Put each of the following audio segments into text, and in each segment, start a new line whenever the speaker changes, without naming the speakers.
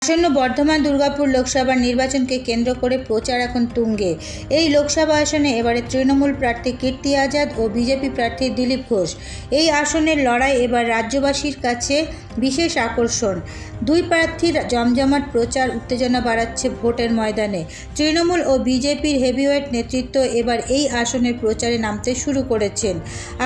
আসন্ন বর্ধমান দুর্গাপুর লোকসভা নির্বাচনকে কেন্দ্র করে প্রচার এখন তুঙ্গে। এই লোকসভা আসনে এবারে তৃণমূল প্রার্থী কীর্তি আজাদ ও বিজেপি প্রার্থী দিলীপ ঘোষ। এই আসনের লড়াই এবার রাজ্যবাসীর কাছে বিশেষ আকর্ষণ। দুই প্রার্থীর জমজমাট প্রচার উত্তেজনা বাড়াচ্ছে ভোটের ময়দানে। তৃণমূল ও বিজেপির হেভিওয়েট নেতৃত্ব এবার এই আসনের প্রচারে নামতে শুরু করেছেন।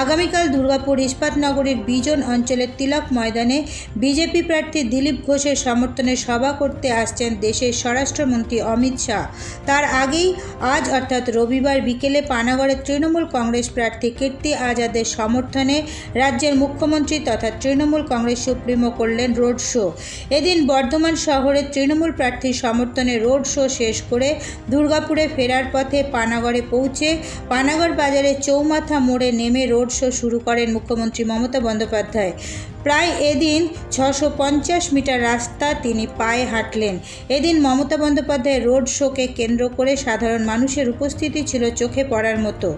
আগামীকাল দুর্গাপুর ইস্পাতনগরীর বিজন অঞ্চলের তিলক ময়দানে বিজেপি প্রার্থী দিলীপ ঘোষের সমর্থনে সভা করতে আসছেন দেশের স্বরাষ্ট্রমন্ত্রী অমিত শাহ। তার আগেই আজ অর্থাৎ রবিবার বিকেলে পানাগড়ে তৃণমূল কংগ্রেস প্রার্থী কীর্তি আজাদের সমর্থনে রাজ্যের মুখ্যমন্ত্রী তথা তৃণমূল কংগ্রেস সুপ্রিমো করলেন রোড শো। এদিন বর্ধমান শহরে তৃণমূল প্রার্থীর সমর্থনে রোড শো শেষ করে দুর্গাপুরে ফেরার পথে পানাগড়ে পৌঁছে পানাগড় বাজারে চৌমাথা মোড়ে নেমে রোড শো শুরু করেন মুখ্যমন্ত্রী মমতা বন্দ্যোপাধ্যায়। প্রায় এদিন 650 মিটার রাস্তা তিনি পায়ে হাঁটলেন। এদিন মমতা বন্দ্যোপাধ্যায়ের রোড শোকে কেন্দ্র করে সাধারণ মানুষের উপস্থিতি ছিল চোখে পড়ার মতো।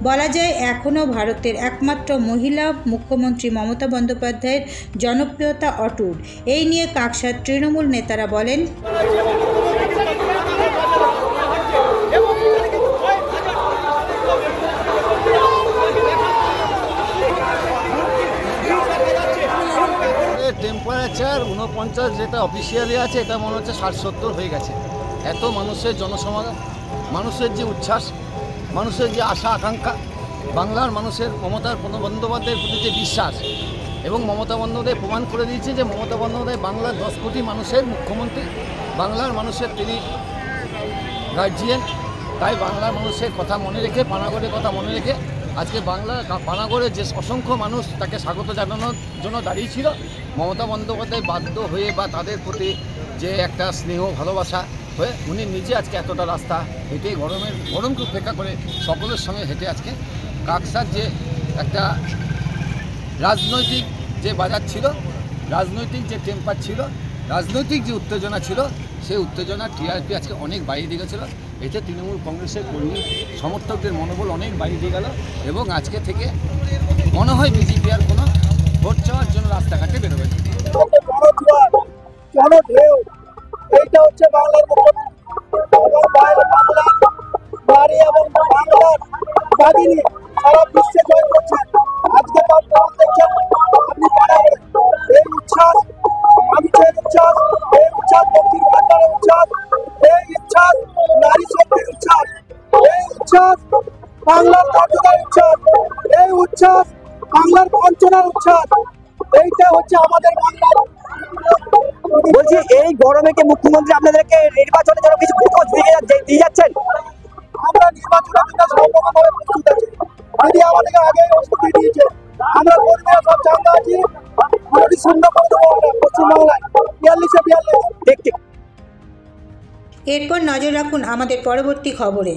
বলা যায় এখনও ভারতের একমাত্র মহিলা মুখ্যমন্ত্রী মমতা বন্দ্যোপাধ্যায়ের জনপ্রিয়তা অটুট। এই নিয়ে কাকসার তৃণমূল নেতারা বলেন,
টেম্পারেচার 49 যেটা অফিসিয়ালি আছে, এটা মনে হচ্ছে 60-70 হয়ে গেছে। এত মানুষের জনসমাগম, মানুষের যে উচ্ছ্বাস, মানুষের যে আশা আকাঙ্ক্ষা, বাংলার মানুষের মমতা বন্দ্যোপাধ্যায়ের প্রতি যে বিশ্বাস, এবং মমতা বন্দ্যোপাধ্যায় প্রমাণ করে দিয়েছে যে মমতা বন্দ্যোপাধ্যায় বাংলার 10 কোটি মানুষের মুখ্যমন্ত্রী, বাংলার মানুষের তিনি গার্জিয়ান। তাই বাংলার মানুষের কথা মনে রেখে, পানাগড়ের কথা মনে রেখে আজকে পানাগড়ে যে অসংখ্য মানুষ তাকে স্বাগত জানানোর জন্য দাঁড়িয়েছিল, মমতা বন্দ্যোপাধ্যায় বাধ্য হয়ে বা তাদের প্রতি যে একটা স্নেহ ভালোবাসা হয়ে উনি নিজে আজকে এতটা রাস্তা হেঁটে গরমকে উপেক্ষা করে সকলের সঙ্গে হেঁটে আজকে কাকসার যে একটা রাজনৈতিক যে বাজার ছিল, রাজনৈতিক যে টেম্পার ছিল, রাজনৈতিক যে উত্তেজনা ছিল, সেই উত্তেজনা টিআরপি আজকে অনেক বাইরে দিয়ে গেছিলো। এতে তৃণমূল কংগ্রেসের কর্মী সমর্থকদের মনোবল অনেক বাইরে দিয়ে গেল, এবং আজকে থেকে মনে হয় বিজেপি আর কোনো ভোট চাওয়ার জন্য রাস্তাঘাটে বেরোবে না।
এইটা হচ্ছে বাংলার নারী এবং বাংলার বাদিনী সারা বিশ্বে জয় করছেন। আজকে তার প্রমাণ দেখছেন আপনি পাড়ায়। এই উচ্ছ্বাস মানুষের উচ্ছ্বাস, এই উচ্ছ্বাস লক্ষ্মীর ভান্ডারের উচ্ছ্বাস, এই উচ্ছ্বাস নারী শক্তির উচ্ছ্বাস, এই উচ্ছ্বাস বাংলার মর্যাদার উচ্ছ্বাস, এই উচ্ছ্বাস বাংলার বঞ্চনার উচ্ছ্বাস। এইটা হচ্ছে আমাদের বাংলার।
বলছি, এই গরমে কি মুখ্যমন্ত্রী আপনাদেরকে নির্বাচনের জন্য কিছু প্রপোজ দিয়ে যাচ্ছেন?
আমরা নির্বাচনের জন্য সম্পূর্ণভাবে প্রস্তুত আছি। দিদি আমাদেরকে আগে প্রস্তুতি দিয়েছে। আমরা কর্মীরা সব জায়গা আছি, মোটামুটি শূন্য করে দেবো আমরা পশ্চিমবাংলায় 42-42।
এরপর নজর রাখুন আমাদের পরবর্তী খবরে।